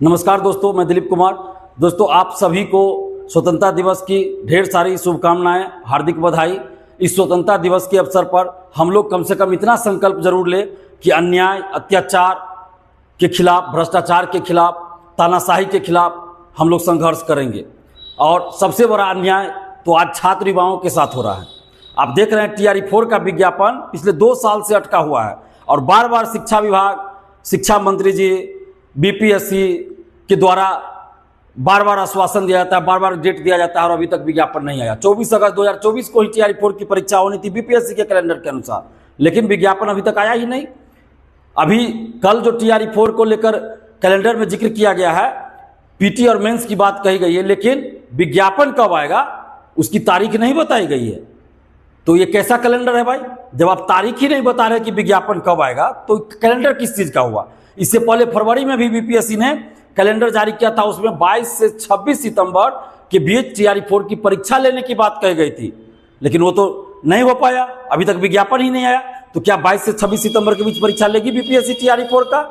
नमस्कार दोस्तों, मैं दिलीप कुमार। दोस्तों, आप सभी को स्वतंत्रता दिवस की ढेर सारी शुभकामनाएं, हार्दिक बधाई। इस स्वतंत्रता दिवस के अवसर पर हम लोग कम से कम इतना संकल्प जरूर ले कि अन्याय, अत्याचार के खिलाफ, भ्रष्टाचार के खिलाफ, तानाशाही के खिलाफ हम लोग संघर्ष करेंगे। और सबसे बड़ा अन्याय तो आज छात्र युवाओं के साथ हो रहा है। आप देख रहे हैं TRE 4 का विज्ञापन पिछले 2 साल से अटका हुआ है और बार बार शिक्षा विभाग, शिक्षा मंत्री जी, BPSC के द्वारा बार बार आश्वासन दिया जाता है, बार बार डेट दिया जाता है और अभी तक विज्ञापन नहीं आया। 24 अगस्त 2024 को ही TRE 4 की परीक्षा होनी थी BPSC के कैलेंडर के अनुसार, लेकिन विज्ञापन अभी तक आया ही नहीं। अभी कल जो TRE 4 को लेकर कैलेंडर में जिक्र किया गया है, PT और मेंस की बात कही गई है, लेकिन विज्ञापन कब आएगा उसकी तारीख नहीं बताई गई है। तो ये कैसा कैलेंडर है भाई? जब आप तारीख ही नहीं बता रहे कि विज्ञापन कब आएगा तो कैलेंडर किस चीज का हुआ? इससे पहले फरवरी में भी BPSC ने कैलेंडर जारी किया था, उसमें 22 से 26 सितंबर के बीच TRE 4 की परीक्षा लेने की बात कही गई थी, लेकिन वो तो नहीं हो पाया, अभी तक विज्ञापन ही नहीं आया। तो क्या 22 से 26 सितंबर के बीच परीक्षा लेगी BPSC TRE 4 का?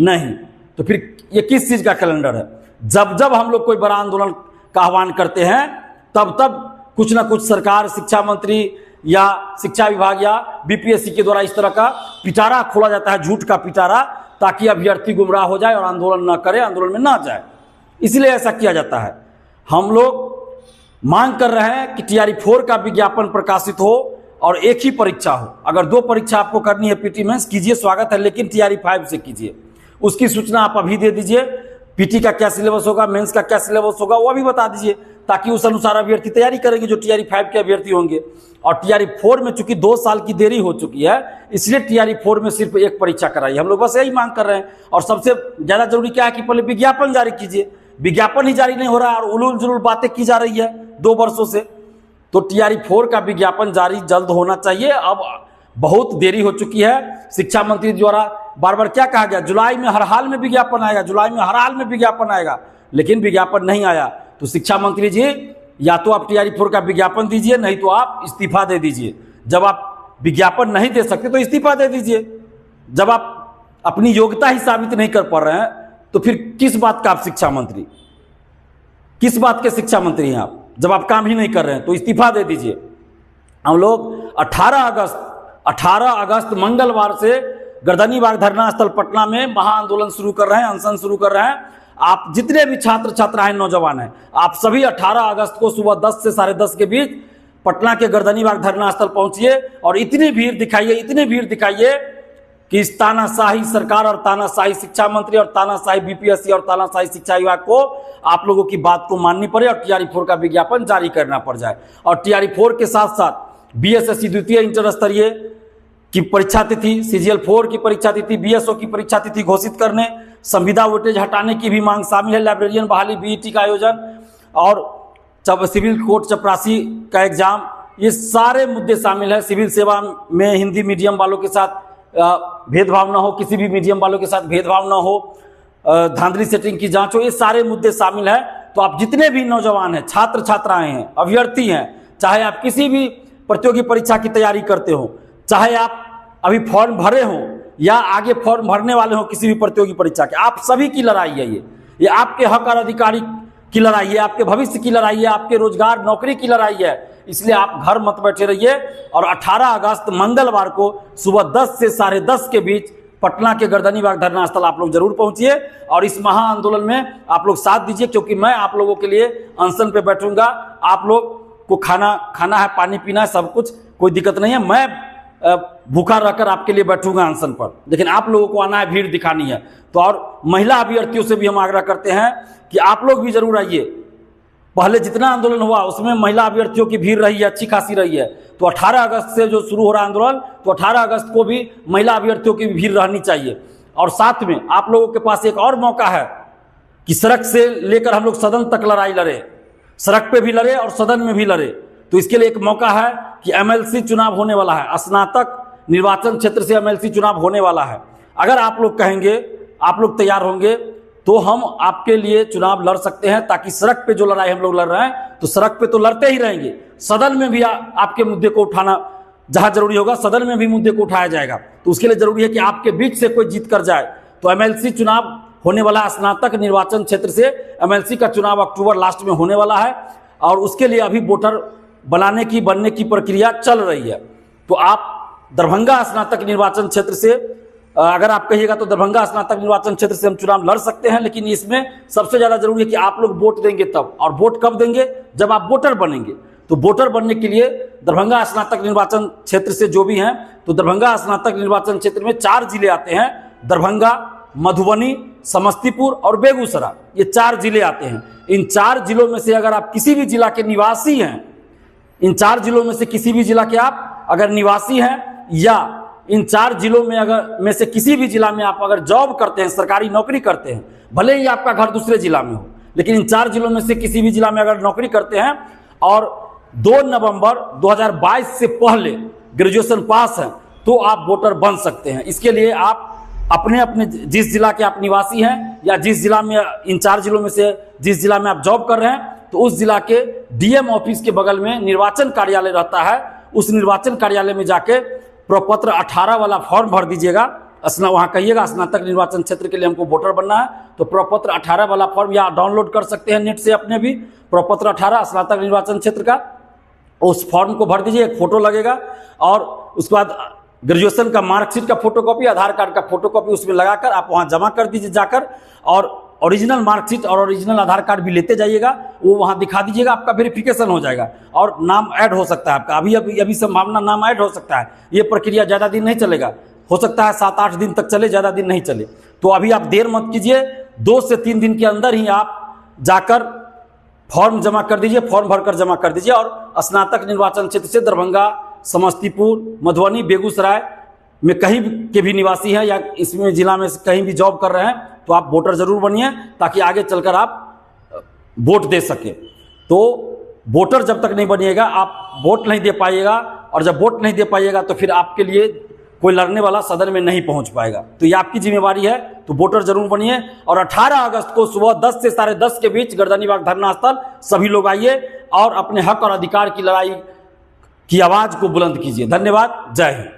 नहीं। तो फिर ये किस चीज का कैलेंडर है? जब जब हम लोग कोई बड़ा आंदोलन का आह्वान करते हैं तब तब कुछ ना कुछ सरकार, शिक्षा मंत्री या शिक्षा विभाग या BPSC के द्वारा इस तरह का पिटारा खोला जाता है, झूठ का पिटारा, ताकि अभ्यर्थी गुमराह हो जाए और आंदोलन न करे, आंदोलन में ना जाए। इसलिए ऐसा किया जाता है। हम लोग मांग कर रहे हैं कि TRE 4 का विज्ञापन प्रकाशित हो और एक ही परीक्षा हो। अगर 2 परीक्षा आपको करनी है PT मेंस, कीजिए, स्वागत है, लेकिन TRE 5 से कीजिए। उसकी सूचना आप अभी दे दीजिए। PT का क्या सिलेबस होगा, मेंस का क्या सिलेबस होगा, वो भी बता दीजिए, ताकि उस अनुसार अभ्यर्थी तैयारी करेंगे जो TRE 5 के अभ्यर्थी होंगे। और TRE 4 में चूंकि 2 साल की देरी हो चुकी है, इसलिए TRE 4 में सिर्फ एक परीक्षा कराइए। हम लोग बस यही मांग कर रहे हैं। और सबसे ज्यादा जरूरी क्या है कि पहले विज्ञापन जारी कीजिए। विज्ञापन ही जारी नहीं हो रहा है और उलूल जुलूल बातें की जा रही है 2 वर्षों से। तो TRE 4 का विज्ञापन जारी जल्द होना चाहिए। अब बहुत देरी हो चुकी है। शिक्षा मंत्री द्वारा बार बार क्या कहा गया, जुलाई में हर हाल में विज्ञापन आएगा, जुलाई में हर हाल में विज्ञापन आएगा, लेकिन विज्ञापन नहीं आया। तो शिक्षा मंत्री जी, या तो आप TRE 4 का विज्ञापन दीजिए, नहीं तो आप इस्तीफा दे दीजिए। जब आप विज्ञापन नहीं दे सकते तो इस्तीफा दे दीजिए। जब आप अपनी योग्यता ही साबित नहीं कर पा रहे हैं तो फिर किस बात का आप शिक्षा मंत्री, किस बात के शिक्षा मंत्री हैं आप? जब आप काम ही नहीं कर रहे हैं तो इस्तीफा दे दीजिए। हम लोग 18 अगस्त मंगलवार से गर्दनीबाग धरना स्थल पटना में महाआंदोलन शुरू कर रहे हैं, अनशन शुरू कर रहे हैं। आप जितने भी छात्र छात्राएं, नौजवान हैं, आप सभी 18 अगस्त को सुबह 10 से 10:30 के बीच पटना के गर्दनीबाग धरना स्थल पहुंचिए और इतनी भीड़ दिखाइए कि इस तानाशाही सरकार और तानाशाही शिक्षा मंत्री और तानाशाही BPSC और तानाशाही शिक्षा विभाग को आप लोगों की बात को माननी पड़े और TRE 4 का विज्ञापन जारी करना पड़ जाए। और TRE 4 के साथ साथ BSSC द्वितीय इंटर स्तरीय की परीक्षा तिथि, CGL 4 की परीक्षा तिथि, BSO की परीक्षा तिथि घोषित करने, संविदा वेटेज हटाने की भी मांग शामिल है, लाइब्रेरियन बहाली, BET का आयोजन और सिविल कोर्ट चपरासी का एग्जाम, ये सारे मुद्दे शामिल है। सिविल सेवा में हिंदी मीडियम वालों के साथ भेदभाव ना हो, किसी भी मीडियम वालों के साथ भेदभाव ना हो, धांधली सेटिंग की जांच हो, ये सारे मुद्दे शामिल है। तो आप जितने भी नौजवान हैं, छात्र छात्राएं हैं, अभ्यर्थी हैं, चाहे आप किसी भी प्रतियोगी परीक्षा की तैयारी करते हो, चाहे आप अभी फॉर्म भरे हो या आगे फॉर्म भरने वाले हो किसी भी प्रतियोगी परीक्षा के, आप सभी की लड़ाई है ये आपके हक और अधिकारी की लड़ाई है, आपके भविष्य की लड़ाई है, आपके रोजगार नौकरी की लड़ाई है। इसलिए आप घर मत बैठे रहिए और 18 अगस्त मंगलवार को सुबह 10 से 10:30 के बीच पटना के गर्दनीबाग धरना स्थल आप लोग जरूर पहुंचिए और इस महाआंदोलन में आप लोग साथ दीजिए, क्योंकि मैं आप लोगों के लिए अनशन पे बैठूंगा। आप लोग को खाना है, पानी पीना है, सब कुछ, कोई दिक्कत नहीं है। मैं भूखा रहकर आपके लिए बैठूंगा अनशन पर, लेकिन आप लोगों को आना है, भीड़ दिखानी है। तो और महिला अभ्यर्थियों से भी हम आग्रह करते हैं कि आप लोग भी जरूर आइए। पहले जितना आंदोलन हुआ उसमें महिला अभ्यर्थियों की भीड़ रही है, अच्छी खासी रही है। तो 18 अगस्त से जो शुरू हो रहा आंदोलन, तो 18 अगस्त को भी महिला अभ्यर्थियों की भीड़ रहनी चाहिए। और साथ में आप लोगों के पास एक और मौका है कि सड़क से लेकर हम लोग सदन तक लड़ाई लड़े, सड़क पे भी लड़े और सदन में भी लड़े। तो इसके लिए एक मौका है कि MLC चुनाव होने वाला है, स्नातक निर्वाचन क्षेत्र से MLC चुनाव होने वाला है। अगर आप लोग कहेंगे, आप लोग तैयार होंगे, तो हम आपके लिए चुनाव लड़ सकते हैं, ताकि सड़क पे जो लड़ाई हम लोग लड़ रहे हैं तो सड़क पे तो लड़ते ही रहेंगे, सदन में भी आपके मुद्दे को उठाना जहां जरूरी होगा, सदन में भी मुद्दे को उठाया जाएगा। तो उसके लिए जरूरी है कि आपके बीच से कोई जीत कर जाए। तो MLC चुनाव होने वाला स्नातक निर्वाचन क्षेत्र से एमएलसी का चुनाव अक्टूबर लास्ट में होने वाला है और उसके लिए अभी वोटर बनने की प्रक्रिया चल रही है। तो आप दरभंगा स्नातक निर्वाचन क्षेत्र से अगर आप कहिएगा तो दरभंगा स्नातक निर्वाचन क्षेत्र से हम चुनाव लड़ सकते हैं, लेकिन इसमें सबसे ज़्यादा जरूरी है कि आप लोग वोट देंगे तब, और वोट कब देंगे, जब आप वोटर बनेंगे। तो वोटर बनने के लिए दरभंगा स्नातक निर्वाचन क्षेत्र से जो भी हैं, तो दरभंगा स्नातक निर्वाचन क्षेत्र में 4 जिले आते हैं, दरभंगा, मधुबनी, समस्तीपुर और बेगूसराय, ये 4 जिले आते हैं। इन 4 जिलों में से अगर आप किसी भी जिला के निवासी हैं, इन 4 जिलों में से किसी भी जिला के आप अगर निवासी हैं या इन 4 जिलों में से किसी भी जिला में आप अगर जॉब करते हैं, सरकारी नौकरी करते हैं, भले ही आपका घर दूसरे जिला में हो, लेकिन इन 4 जिलों में से किसी भी जिला में अगर नौकरी करते हैं और 2 नवंबर 2022 से पहले ग्रेजुएशन पास हैं, तो आप वोटर बन सकते हैं। इसके लिए आप अपने जिस जिला के आप निवासी हैं या जिस जिला में, इन 4 जिलों में से जिस जिला में आप जॉब कर रहे हैं, तो उस जिला के डीएम ऑफिस के बगल में निर्वाचन कार्यालय रहता है, उस निर्वाचन कार्यालय में जाके प्रपत्र 18 वाला फॉर्म भर दीजिएगा। वहाँ कहिएगा स्नातक निर्वाचन क्षेत्र के लिए हमको वोटर बनना है, तो प्रपत्र 18 वाला फॉर्म या डाउनलोड कर सकते हैं नेट से अपने भी, प्रपत्र 18 स्नातक निर्वाचन क्षेत्र का, उस फॉर्म को भर दीजिए, एक फोटो लगेगा और उसके बाद ग्रेजुएशन का मार्कशीट का फोटोकॉपी, आधार कार्ड का फोटोकॉपी उसमें लगाकर आप वहाँ जमा कर दीजिए जाकर, और ओरिजिनल मार्कशीट और ओरिजिनल आधार कार्ड भी लेते जाइएगा, वो वहाँ दिखा दीजिएगा, आपका वेरिफिकेशन हो जाएगा और नाम ऐड हो सकता है आपका। अभी संभावना नाम ऐड हो सकता है, ये प्रक्रिया ज़्यादा दिन नहीं चलेगा, हो सकता है 7-8 दिन तक चले, ज़्यादा दिन नहीं चले। तो अभी आप देर मत कीजिए, 2 से 3 दिन के अंदर ही आप जाकर फॉर्म जमा कर दीजिए, फॉर्म भरकर जमा कर दीजिए और स्नातक निर्वाचन क्षेत्र से दरभंगा, समस्तीपुर, मधुबनी, बेगूसराय में कहीं के भी निवासी हैं या इसमें जिला में कहीं भी जॉब कर रहे हैं, तो आप वोटर जरूर बनिए ताकि आगे चलकर आप वोट दे सकें। तो वोटर जब तक नहीं बनिएगा आप वोट नहीं दे पाइएगा, और जब वोट नहीं दे पाइएगा तो फिर आपके लिए कोई लड़ने वाला सदन में नहीं पहुंच पाएगा। तो ये आपकी जिम्मेवारी है, तो वोटर जरूर बनिए। और 18 अगस्त को सुबह 10 से 10:30 के बीच गर्दनीबाग धरना स्थल सभी लोग आइए और अपने हक और अधिकार की लड़ाई की आवाज को बुलंद कीजिए। धन्यवाद, जय हिंद।